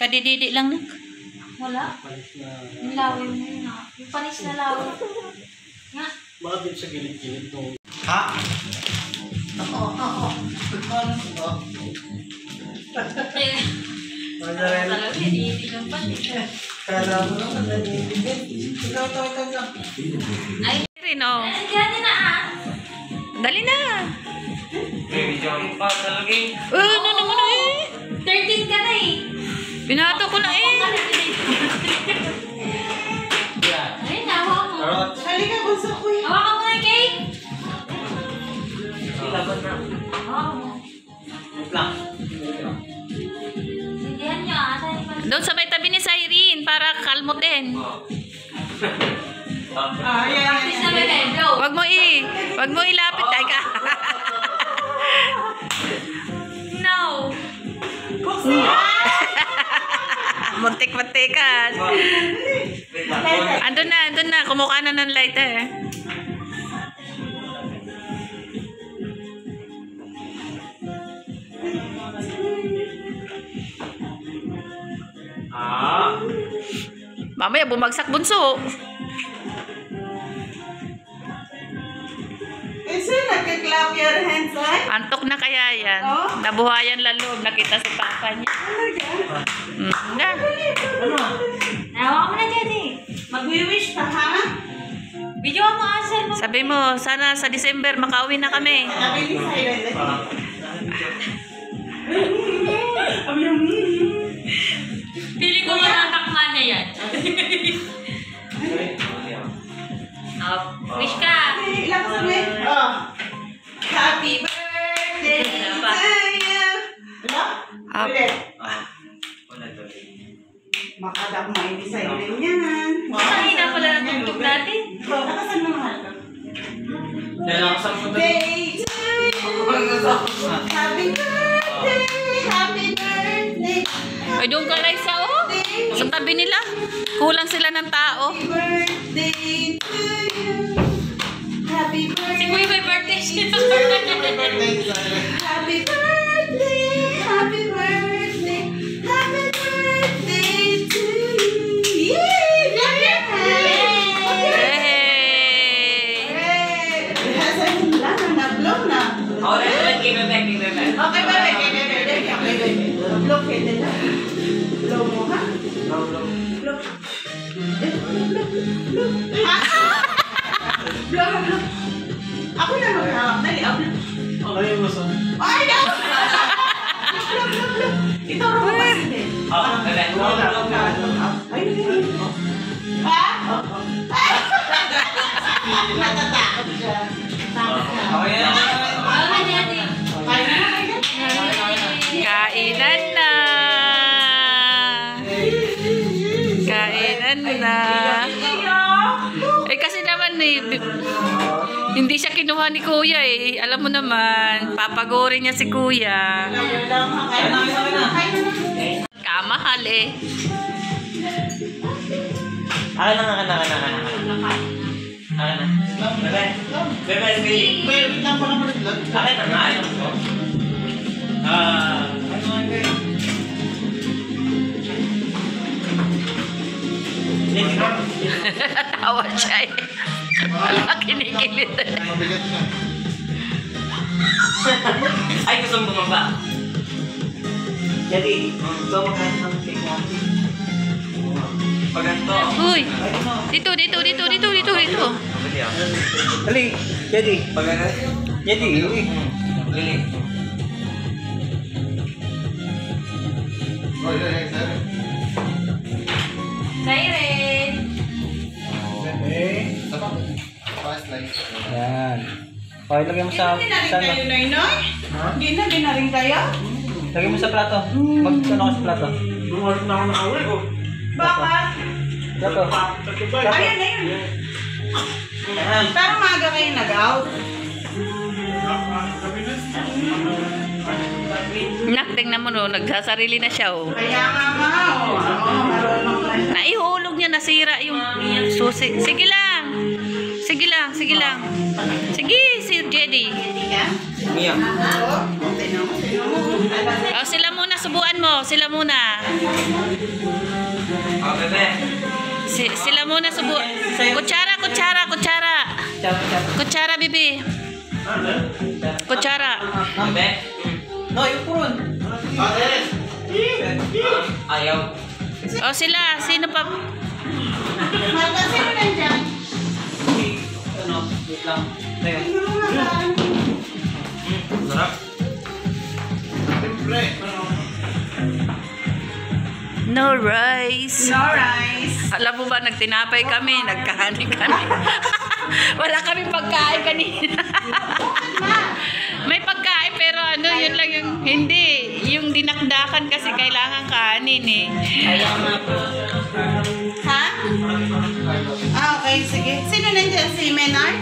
Kadididi lang na. Wala. Yung lawin mo yun ha. Yung panis na lawin. Nga. Bakit din sa gilid-gilid nung... Ha? Oo. Talaga, hindi lang panis. Kala mo naman nanibigyan. Ikaw. Ay, rin oh. Gani na ah. Dali na. Video pa talaga eh. Ano naman eh. 13 ka na eh. Binato ko na eh. Ayun na, hawak mo. Halika, bunso ko yun. Hawakan mo na yung cake. Laban na. Hawakan mo. Wait lang. Sindihan nyo ah. Saan yung panis? Doon sa may tabi ni Cyrene para kalmutin. Practice na may kayo. Blow. Wag mo ilapit. Ay ka. No. Muntik-muntikan. Wait lang. Andun na. Kumukha na ng lighter. Mamaya bumagsak bunso. Sir, nagka-clap your hands, ay? Antok na kaya yan. Oh? Nabuhayan lalo. Nakita si papa niya. Na. Hawakan mo na dyan eh. Mag-wish ka, ha? Video mo answer mo. Sabi mo, sana sa December makauwi na kami. Sabi ni Siren. Pili ko matatakman niya yan. Wish ka. Ilang sabi? Oh. Happy birthday to you. Ano? Ulit. Makadakmay ni Siren yan. Kanina pala natugtog natin. Nakasan mo nga. Birthday to you. Happy birthday. Happy birthday. Ay, doon ka Liza, oh. Sa tabi nila. Kulang sila ng tao. Happy birthday to you. Happy birthday. Si Kuya may birthday siya. Happy birthday. Happy birthday. Happy birthday to you. Yay! Hey! Hasan lang na blow na. Okay, bye. Blow kayo na. Blow mo, ha? Blow. Blow. Ako na maghahap. Dali, blow. Ay, mo sa... Ay, no! Blow. Ito, rin mo ba sila? Ay, ha? Natatakot siya. Okay na. Hawakan niya din. Kainan na. Kainan na. Eh kasi naman eh, hindi siya kinuha ni Kuya eh. Alam mo naman, papagorin niya si Kuya. Kamahal eh. Akin na. Bebe, Billy. Wait lang pa naman lang. Akin na. Ano nga kayo? Tawa siya eh. Wala kinikilit eh. Ay, gusto mo bumaba. Jadi, ito magkano ng cake natin. Pag ganito. Uy, dito. Dali, jadi. Pag ganito. Jadi, Lili. Siren. Yan. Okay, lagyan mo sa... Hindi na rin kayo, Noynoy? Hindi na rin kayo? Lagyan mo sa plato. Mag-ano ka sa plato. Bumalik na ako ng away ko. Bakit? Plato. Ayun na yun. Pero maaga kayo nag-out. Nak, tingnan mo no, nagsasarili na siya oh. Kaya nga marunong na. Naihulog niya, nasira yung susi. Sige lang, Sige lang. Sige, si Jedy. Mia. O, sila muna, subuan mo. Sila muna. Oh, bebe. Sila muna, subuan. Kutsara. Kutsara, bibi. Kutsara. Bebe. No, yung puron. Ayaw. O, sila. Sino pa? Sino nandyan? Ano, wait lang. Tayo. Sarap. No rice. No rice. Alam mo ba, nagtinapay kami, nagkahani kami. Wala kaming pagkain kanina. May pagkain pero ano, yun lang yung, hindi. Yung dinakdakan kasi kailangan kanin eh. Ha? Ah, okay, sige. Sino nandiyan? Si Menard?